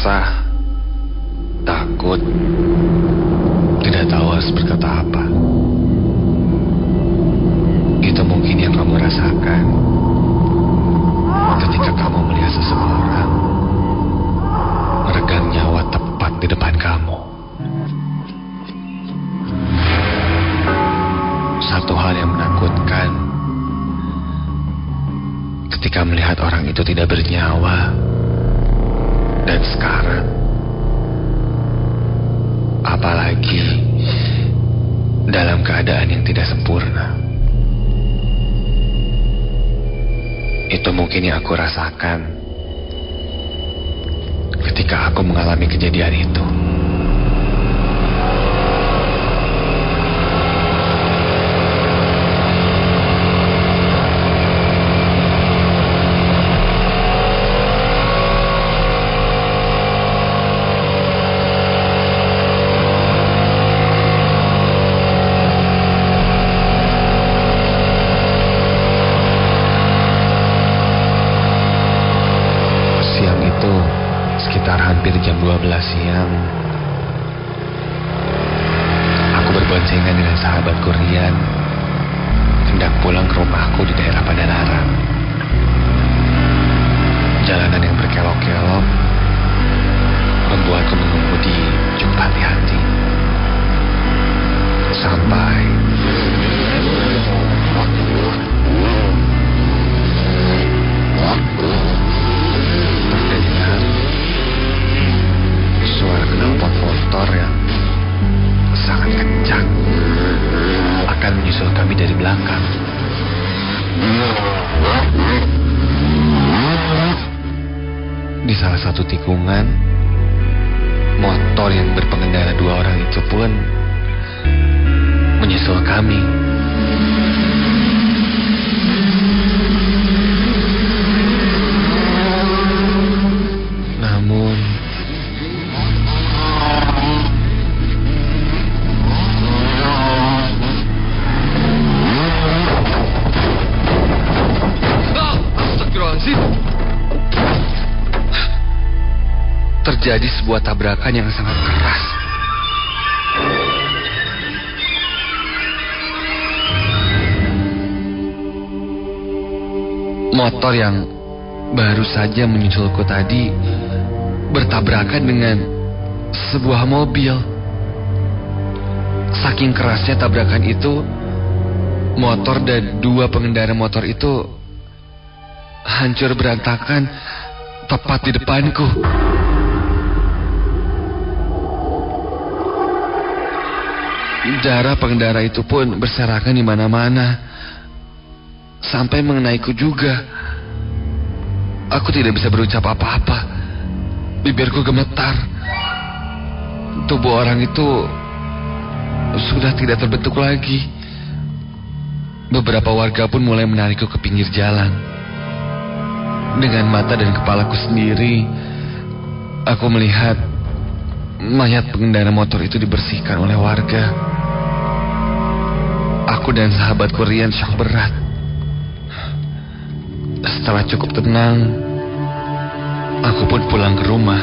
resah, takut, tidak tahu harus berkata apa. Itu mungkin yang kamu rasakan ketika kamu melihat seseorang meregang nyawa tepat di depan kamu. Satu hal yang menakutkan ketika melihat orang itu tidak bernyawa. Dan sekarang, apalagi dalam keadaan yang tidak sempurna. Itu mungkin yang aku rasakan ketika aku mengalami kejadian itu. Sekitar hampir jam 12 siang, aku berboncengan dengan sahabatku Rian hendak pulang ke rumahku di daerah Padalarang. Jalanan yang berkelok-kelok membuatku mengemudi cukup hati-hati. Sampai suara knalpot motor yang sangat kencang akan menyusul kami dari belakang. Di salah satu tikungan, motor yang berpengendara 2 orang itu pun menyusul kami. Namun terjadi sebuah tabrakan yang sangat keras. Motor yang baru saja menyusulku tadi bertabrakan dengan sebuah mobil. Saking kerasnya tabrakan itu, motor dan 2 pengendara motor itu hancur berantakan tepat di depanku. Darah pengendara itu pun berserakan di mana-mana, sampai mengenaiku juga. Aku tidak bisa berucap apa-apa. Bibirku gemetar. Tubuh orang itu sudah tidak terbentuk lagi. Beberapa warga pun mulai menarikku ke pinggir jalan. Dengan mata dan kepalaku sendiri, aku melihat mayat pengendara motor itu dibersihkan oleh warga. Aku dan sahabatku Rian syok berat. Setelah cukup tenang, aku pun pulang ke rumah.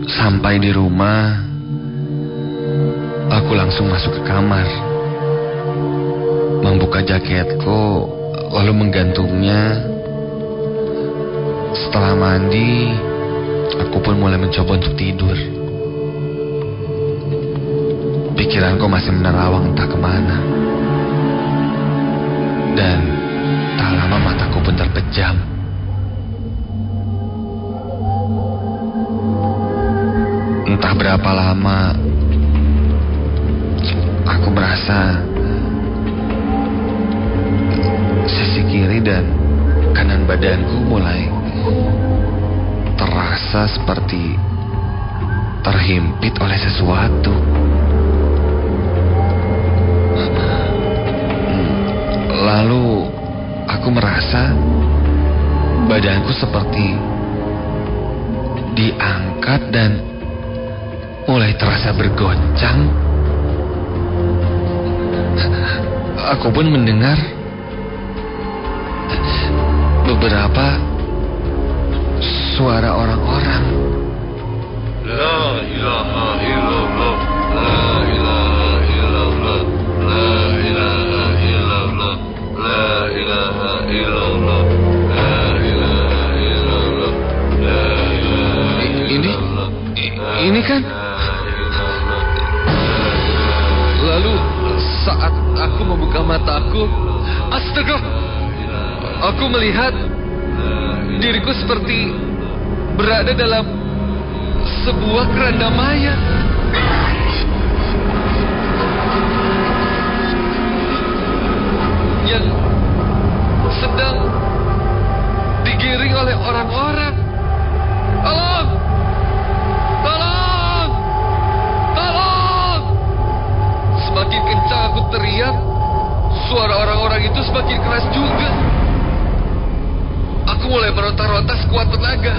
Sampai di rumah, aku langsung masuk ke kamar, membuka jaketku, lalu menggantungnya. Setelah mandi, aku pun mulai mencoba untuk tidur. Pikiranku masih menerawang entah kemana. Dan tak lama mataku pun terpejam. Entah berapa lama aku merasa sisi kiri dan kanan badanku mulai terasa seperti terhimpit oleh sesuatu. Lalu aku merasa badanku seperti diangkat dan mulai terasa bergoncang. Aku pun mendengar beberapa suara orang-orang. La ilaha illallah, la ilaha illallah, la ilaha illallah, la ilaha illallah, la ilaha illallah, la ilaha illallah. Ini kan. Lalu saat aku membuka mataku, astaga, aku melihat diriku seperti berada dalam sebuah keranda mayat yang sedang digiring oleh orang-orang. Tolong! Tolong! Tolong! Semakin kencang aku teriak, suara orang-orang itu semakin keras juga. Aku mulai meronta-ronta sekuat tenaga.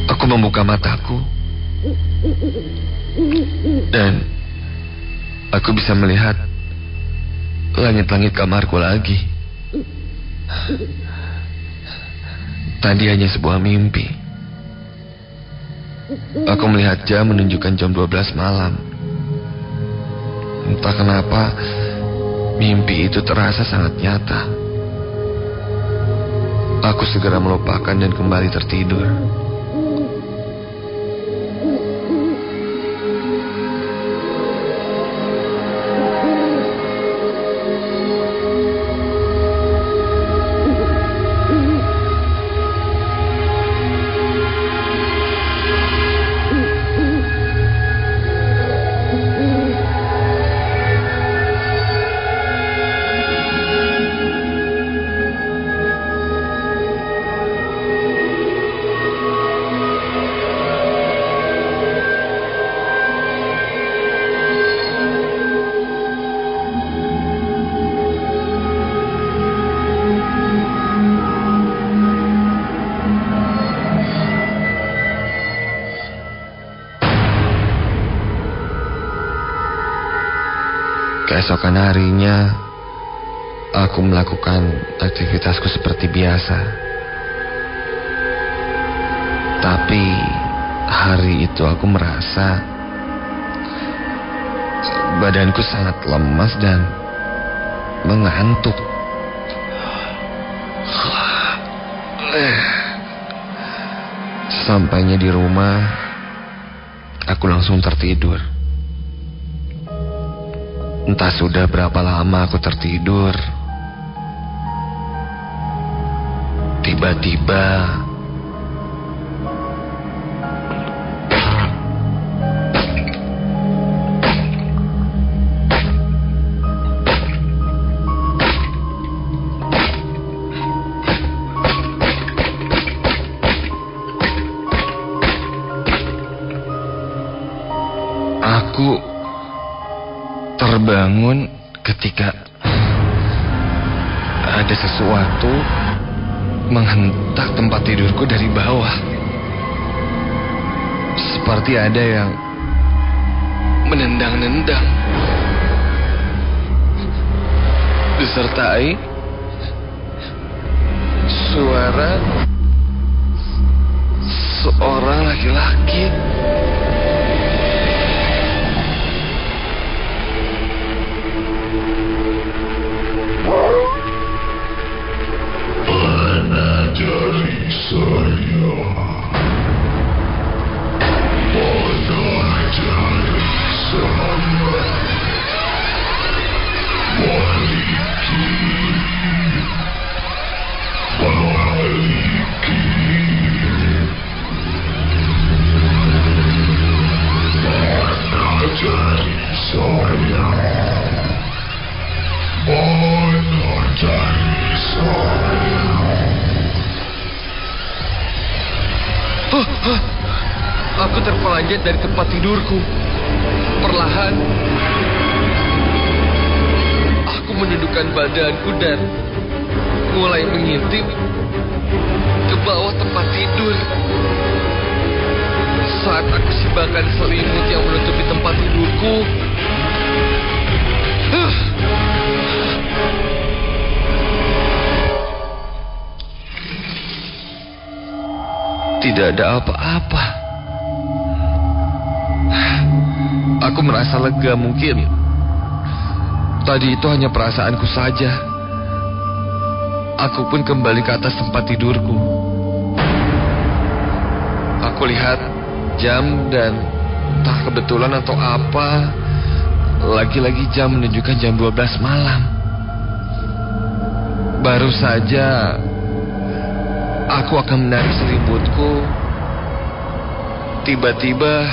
Aku membuka mataku dan aku bisa melihat langit-langit kamarku lagi. Tadi hanya sebuah mimpi. Aku melihat jam menunjukkan jam 12 malam. Entah kenapa mimpi itu terasa sangat nyata. Aku segera melupakan dan kembali tertidur. Keesokan harinya, aku melakukan aktivitasku seperti biasa. Tapi hari itu aku merasa badanku sangat lemas dan mengantuk. Sampainya di rumah, aku langsung tertidur. Entah sudah berapa lama aku tertidur. Tiba-tiba aku terbangun ketika ada sesuatu menghentak tempat tidurku dari bawah. Seperti ada yang menendang-nendang, disertai suara seorang laki-laki. Mana dari saya? Mana dari saya? saya? Mana jari saya? Aku terpelanjat dari tempat tidurku. Perlahan, aku menundukkan badanku dan mulai mengintip ke bawah tempat tidur. Saat aku sibakan selimut yang menutupi tempat tidurku, tidak ada apa-apa. Aku merasa lega. Mungkin tadi itu hanya perasaanku saja. Aku pun kembali ke atas tempat tidurku. Aku lihat jam dan entah kebetulan atau apa, lagi-lagi jam menunjukkan jam 12 malam. Baru saja aku akan menarik selimutku, tiba-tiba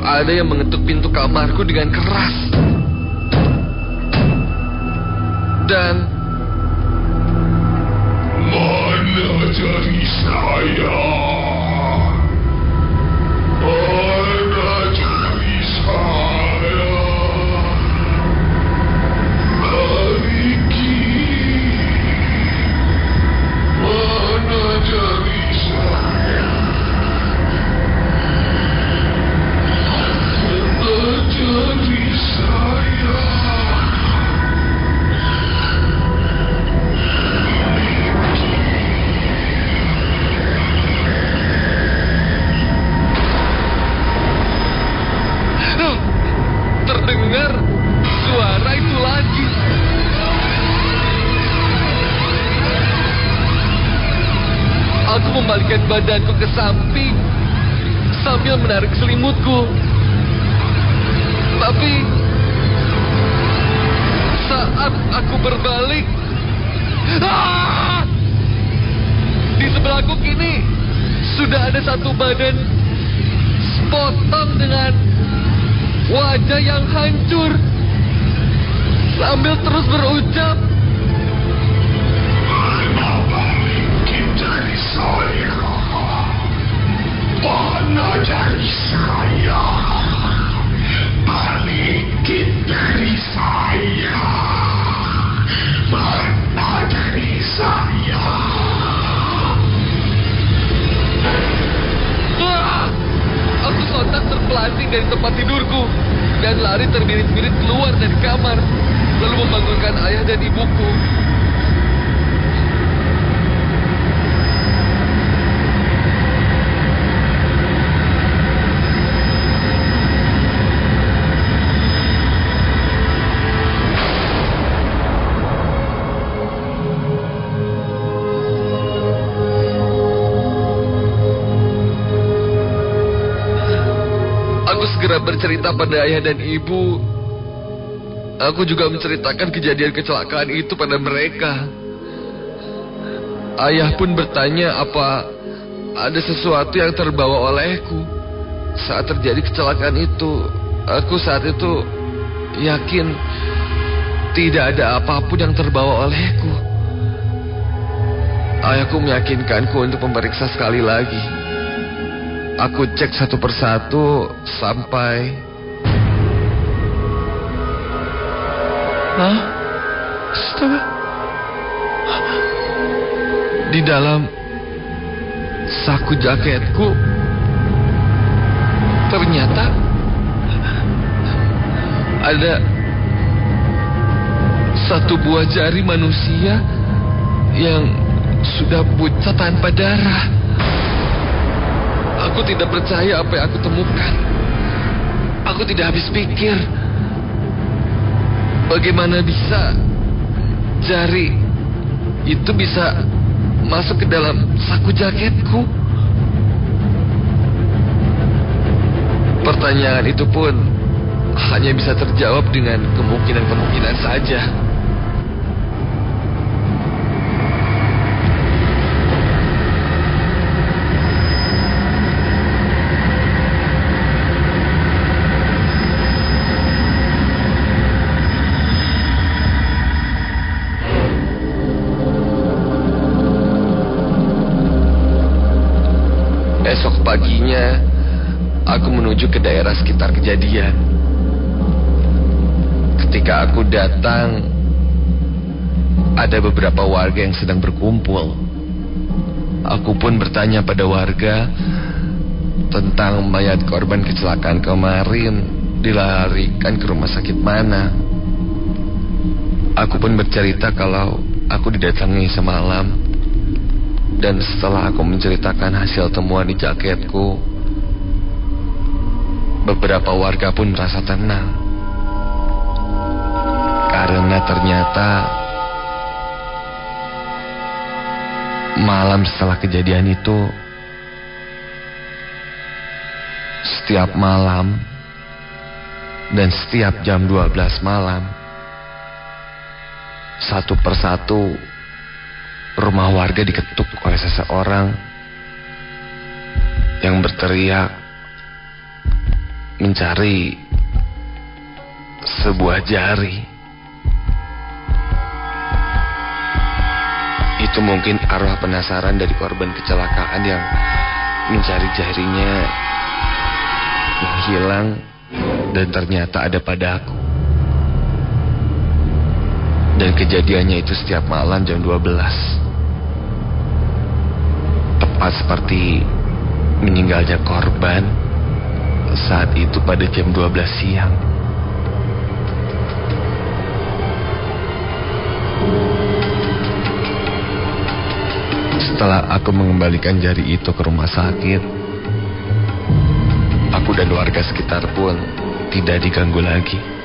ada yang mengetuk pintu kamarku dengan keras. Dan mana jari saya? Mana jari saya? Ariki, mana jari saya? Mana jari saya? terdengar suara itu lagi. Aku membalikkan badanku ke samping sambil menarik selimutku. Tapi saat aku berbalik, di sebelahku kini sudah ada satu badan sepotong dengan wajah yang hancur, sambil terus berucap, Mana balikin jari saya? Mana jari saya? Balikin jari saya. Mana jari saya? Aku sontak terpelanting dari tempat tidurku dan lari terbirit-birit keluar dari kamar, lalu membangunkan ayah dan ibuku. Aku segera bercerita pada ayah dan ibu. Aku juga menceritakan kejadian kecelakaan itu pada mereka. Ayah pun bertanya apa ada sesuatu yang terbawa olehku saat terjadi kecelakaan itu. Aku saat itu yakin tidak ada apapun yang terbawa olehku. Ayahku meyakinkanku untuk memeriksa sekali lagi. Aku cek satu persatu sampai... Astaga. Di dalam saku jaketku ternyata ada satu buah jari manusia yang sudah pucat tanpa darah. Aku tidak percaya apa yang aku temukan. Aku tidak habis pikir. Bagaimana bisa jari itu bisa masuk ke dalam saku jaketku? Pertanyaan itu pun hanya bisa terjawab dengan kemungkinan-kemungkinan saja. Esok paginya, aku menuju ke daerah sekitar kejadian. Ketika aku datang, ada beberapa warga yang sedang berkumpul. Aku pun bertanya pada warga tentang mayat korban kecelakaan kemarin dilarikan ke rumah sakit mana. Aku pun bercerita kalau aku didatangi semalam. Dan setelah aku menceritakan hasil temuan di jaketku, beberapa warga pun merasa tenang. Karena ternyata malam setelah kejadian itu, setiap malam dan setiap jam 12 malam, satu persatu rumah warga diketuk oleh seseorang yang berteriak mencari sebuah jari. Itu mungkin arwah penasaran dari korban kecelakaan yang mencari jarinya yang hilang dan ternyata ada padaku. Dan kejadiannya itu setiap malam jam 12. Tepat seperti meninggalnya korban saat itu pada jam 12 siang. Setelah aku mengembalikan jari itu ke rumah sakit, aku dan warga sekitar pun tidak diganggu lagi.